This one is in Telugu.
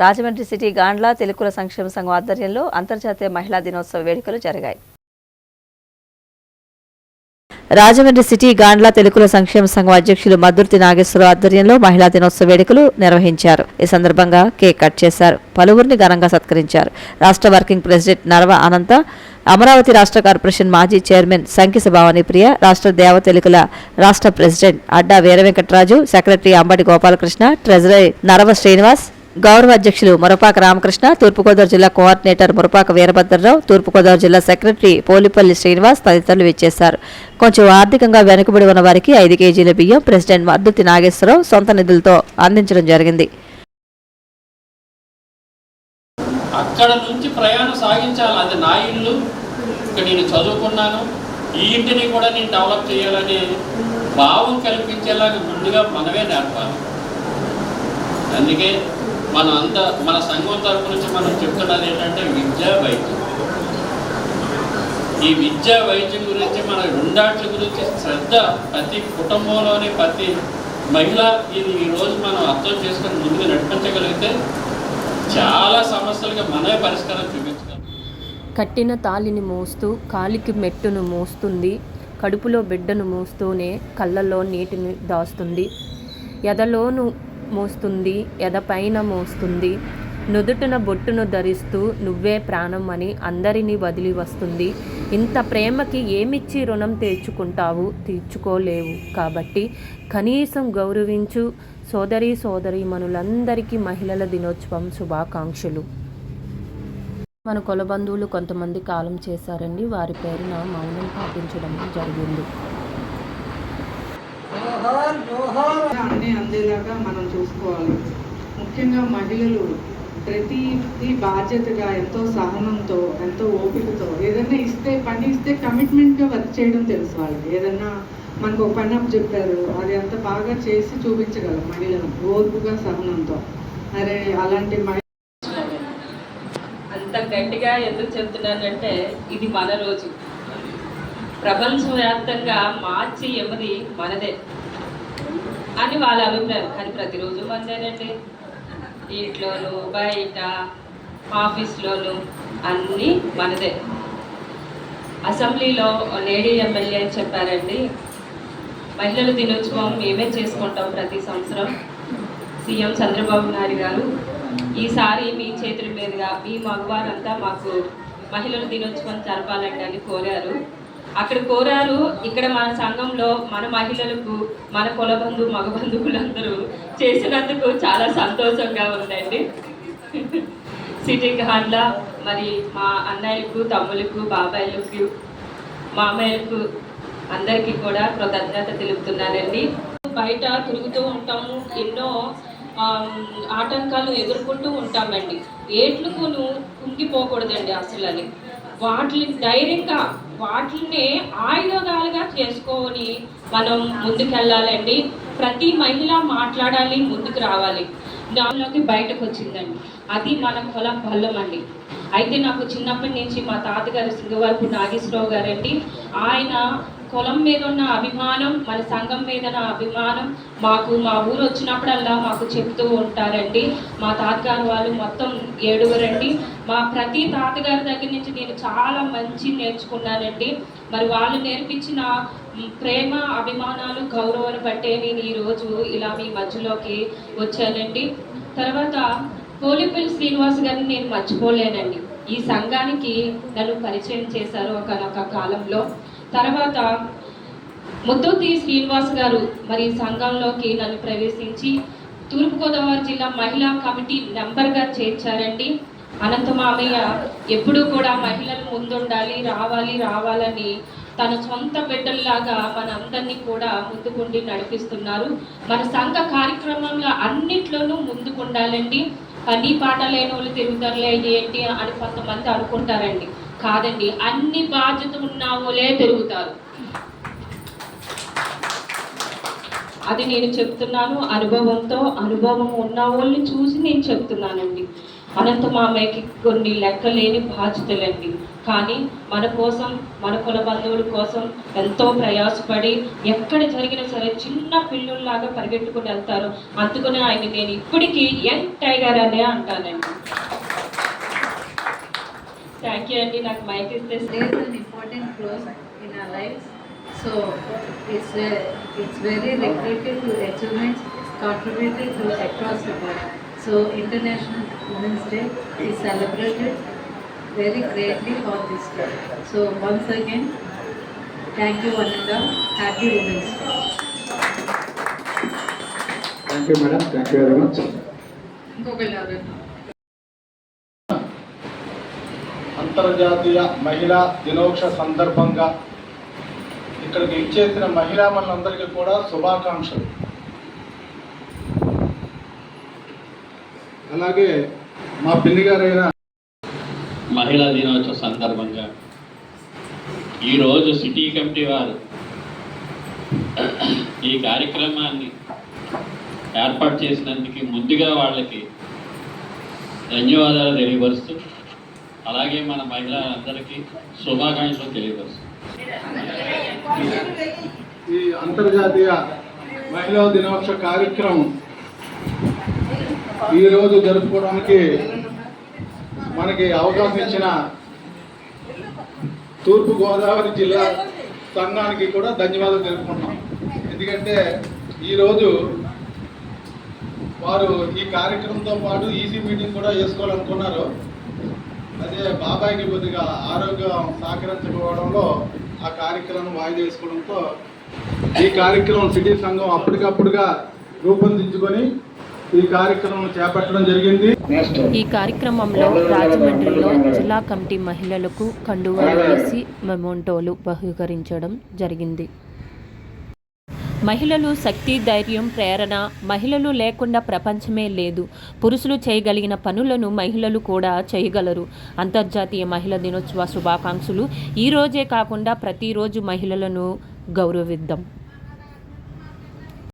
రాజమండ్రి సిటీ గాండ్ల తెలుగుల సంక్షేమ సంఘం ఆధ్వర్యంలో అంతర్జాతీయ మహిళా దినోత్సవ వేడుకలు జరిగాయి. రాజమండ్రి సిటీ గాండ్ల తెలుగుల సంక్షేమ సంఘం అధ్యక్షులు మద్దుర్తి నాగేశ్వరరావు ఆధ్వర్యంలో మహిళా దినోత్సవ వేడుకలు నిర్వహించారు. ఈ సందర్భంగా కేక్ కట్ చేశారు. పలువురిని ఘనంగా సత్కరించారు. రాష్ట్ర వర్కింగ్ ప్రెసిడెంట్ నరవ అనంత, అమరావతి రాష్ట్ర కార్పొరేషన్ మాజీ చైర్మన్ సంకిస భావని ప్రియ, రాష్ట్ర దేవ తెలుగుల రాష్ట్ర ప్రెసిడెంట్ అడ్డా వీర వెంకటరాజు, సెక్రటరీ అంబటి గోపాలకృష్ణ, ట్రెజరీ నరవ శ్రీనివాస్, గౌరవ అధ్యక్షులు మురపాక రామకృష్ణ, తూర్పుగోదావరి జిల్లా కోఆర్డినేటర్ మురపాక వీరభద్రరావు, తూర్పుగోదావరి జిల్లా సెక్రటరీ పోలిపల్లి శ్రీనివాస్ తదితరులు విచ్చేశారు. కొంచెం ఆర్థికంగా వెనుకబడి ఉన్న వారికి 5 కేజీల బియ్యం ప్రెసిడెంట్ మద్దుర్తి నాగేశ్వరరావు సొంత నిధులతో అందించడం జరిగింది. అక్కడ నుంచి ప్రయాణం సాగించాలి. అది నా ఇల్లు, ఇక్కడ నేను చదువుకున్నాను, ఈ ఇంటిని కూడా నేను డెవలప్ చేయాలనే భావం కల్పించేలాగా ముందుగా మనమే నేర్పాలి. అందుకే మన సంఘం తరపు నుంచి మనం చెప్తున్నది ఏంటంటే విద్యా వైద్యం. ఈ విద్యా వైద్యం గురించి మన రెండాట్ల గురించి శ్రద్ధ ప్రతి కుటుంబంలోని ప్రతి మహిళ ఇది ఈరోజు మనం అర్థం చేసుకొని ముందుకు నడిపించగలిగితే చాలా సమస్యలుగా మనమే పరిష్కారం చూపించగలం. కట్టిన తాలిని మోస్తూ కాలికి మెట్టును మోస్తుంది, కడుపులో బిడ్డను మోస్తూనే కళ్ళల్లో నీటిని దాస్తుంది, ఎదలోను మోస్తుంది, ఎదపైన మోస్తుంది, నుదుటిన బొట్టును ధరిస్తూ నువ్వే ప్రాణం అని అందరినీ వదిలి వస్తుంది. ఇంత ప్రేమకి ఏమిచ్చి రుణం తీర్చుకోలేవు కాబట్టి కనీసం గౌరవించు. సోదరీమణులందరికీ మహిళల దినోత్సవం శుభాకాంక్షలు. మన కులబంధువులు కొంతమంది కాలం చేశారండి. వారి పేరున మౌనం పాటించడం జరిగింది. అన్నీ అందేలాగా మనం చూసుకోవాలి. ముఖ్యంగా మహిళలు ప్రతిదీ బాధ్యతగా, ఎంతో సహనంతో, ఎంతో ఓపికతో ఏదైనా పని ఇస్తే కమిట్మెంట్గా వర్క్ చేయడం తెలుసు వాళ్ళకి. ఏదన్నా మనకు ఒక పని అప్పు చెప్పారు, అది అంత బాగా చేసి చూపించగలం మహిళలు ఓర్పుగా, సహనంతో. అరే అలాంటి అంత గట్టిగా ఎందుకు చెప్తున్నానంటే ఇది మన రోజు. ప్రపంచవ్యాప్తంగా మార్చి ఎవరి మనదే అని వాళ్ళ అభిప్రాయం. కానీ ప్రతిరోజు మనదేనండి. ఇంట్లోనూ, బయట, ఆఫీస్లోనూ అన్నీ మనదే. అసెంబ్లీలో లేడీ ఎమ్మెల్యే అని చెప్పారండి, మహిళల దినోత్సవం మేమే చేసుకుంటాం ప్రతి సంవత్సరం. సీఎం చంద్రబాబు నాయుడు గారు ఈసారి మీ చేతుల మీదుగా మీ మగవారంతా మాకు మహిళల దినోత్సవం జరపాలండి అని కోరారు. ఇక్కడ మన సంఘంలో మన మహిళలకు మన కులబంధు మగ బంధువులందరూ చేసినందుకు చాలా సంతోషంగా ఉందండి. సిటీ గాండ్ల మరి మా అన్నయ్యలకు, తమ్ములకు, బాబాయిలకు, మామయ్యలకు అందరికీ కూడా కృతజ్ఞత తెలుపుతున్నానండి. బయట తిరుగుతూ ఉంటాము, ఎన్నో ఆటంకాలు ఎదుర్కొంటూ ఉంటామండి. ఏట్లుకును కుంగిపోకూడదండి అసలు. వాటిని ధైర్యంగా వాటిని ఆయుధాలుగా చేసుకొని మనం ముందుకెళ్ళాలండి. ప్రతి మహిళ మాట్లాడాలి, ముందుకు రావాలి. దానిలోకి బయటకు వచ్చిందండి. అది మన కుల బలం అండి. అయితే నాకు చిన్నప్పటి నుంచి మా తాతగారు సింగవరపు నాగేశ్వరరావు గారండి, ఆయన కులం మీద ఉన్న అభిమానం, మన సంఘం మీద ఉన్న అభిమానం మాకు మా ఊరు వచ్చినప్పుడల్లా మాకు చెప్తూ ఉంటారండి. మా తాతగారు వాళ్ళు మొత్తం 7 మా ప్రతి తాతగారి దగ్గర నుంచి నేను చాలా మంచి నేర్చుకున్నానండి. మరి వాళ్ళు నేర్పించిన ప్రేమ, అభిమానాలు, గౌరవాన్ని బట్టే నేను ఈరోజు ఇలా మీ మధ్యలోకి వచ్చానండి. తర్వాత పోలిపల్లి శ్రీనివాస్ గారిని నేను మర్చిపోలేనండి. ఈ సంఘానికి నన్ను పరిచయం చేశారు ఒక కాలంలో. తర్వాత ముద్దుర్తి శ్రీనివాస్ గారు మరి సంఘంలోకి నన్ను ప్రవేశించి తూర్పుగోదావరి జిల్లా మహిళా కమిటీ మెంబర్గా చేర్చారండి. అనంత మామయ్య ఎప్పుడూ కూడా మహిళలు ముందుండాలి, రావాలని తన సొంత బిడ్డల్లాగా మనందరినీ కూడా ముందుకుండి నడిపిస్తున్నారు. మన సంఘ కార్యక్రమంలో అన్నిట్లోనూ ముందుకుండాలండి. పని పాట లేని వాళ్ళు తిరుగుతారులే ఏంటి అని కొంతమంది అనుకుంటారండి. కాదండి, అన్ని బాధ్యత ఉన్న వాళ్ళే తిరుగుతారు. అది నేను చెప్తున్నాను అనుభవం ఉన్న వాళ్ళని చూసి నేను చెప్తున్నానండి. అనంత మామయ్యకి కొన్ని లెక్కలేని బాధ్యతలండి. కానీ మన కోసం, మన కుల బంధువుల కోసం ఎంతో ప్రయాసపడి ఎక్కడ జరిగినా సరే చిన్న పిల్లుల్లాగా పరిగెట్టుకుని వెళ్తారు. అందుకనే ఆయన నేను ఇప్పటికీ యంగ్ టైగర్ అనే అంటానండి. థ్యాంక్ యూ అండి. నాకు మైక్ ఇస్తే. There's an important close in our lives, so it's very recreative to achievements contributed to across the world. So International Women's Day is celebrated very greatly on this day. So once again, thank you one and all. Happy Women's Day. Thank you, madam. Thank you very much. అంతర్జాతీయ మహిళా దినోత్సవ సందర్భంగా ఇక్కడికి ఇచ్చేసిన మహిళా మనందరికీ కూడా శుభాకాంక్షలు. అలాగే మా పిన్ని గారైన మహిళా దినోత్సవ సందర్భంగా ఈరోజు సిటీ కమిటీ వారు ఈ కార్యక్రమాన్ని ఏర్పాటు చేసినందుకు ముందుగా వాళ్ళకి ధన్యవాదాలు తెలియపరుస్తూ, అలాగే మన మహిళలందరికీ శుభాకాంక్షలు తెలియపరుస్తూ ఈ అంతర్జాతీయ మహిళా దినోత్సవ కార్యక్రమం ఈరోజు జరుపుకోవడానికి మనకి అవకాశం ఇచ్చిన తూర్పుగోదావరి జిల్లా సంఘానికి కూడా ధన్యవాదాలు తెలుపుకుంటున్నాం. ఎందుకంటే ఈరోజు వారు ఈ కార్యక్రమంతో పాటు ఈసీ మీటింగ్ కూడా వేసుకోవాలనుకున్నారు. అదే బాబాయికి కొద్దిగా ఆరోగ్యం సహకరించకపోవడంలో ఆ కార్యక్రమం వాయిదా వేసుకోవడంతో ఈ కార్యక్రమం సిటీ సంఘం అప్పటికప్పుడుగా రూపొందించుకొని ఈ కార్యక్రమం చేపట్టడం జరిగింది. ఈ కార్యక్రమంలో రాజమండ్రిలో జిల్లా కమిటీ మహిళలకు కండువాలు వేసి మెమోంటోలు బహూకరించడం జరిగింది. మహిళలు శక్తి, ధైర్యం, ప్రేరణ. మహిళలు లేకుండా ప్రపంచమే లేదు. పురుషులు చేయగలిగిన పనులను మహిళలు కూడా చేయగలరు. అంతర్జాతీయ మహిళా దినోత్సవ శుభాకాంక్షలు. ఈ రోజే కాకుండా ప్రతిరోజు మహిళలను గౌరవిద్దాం.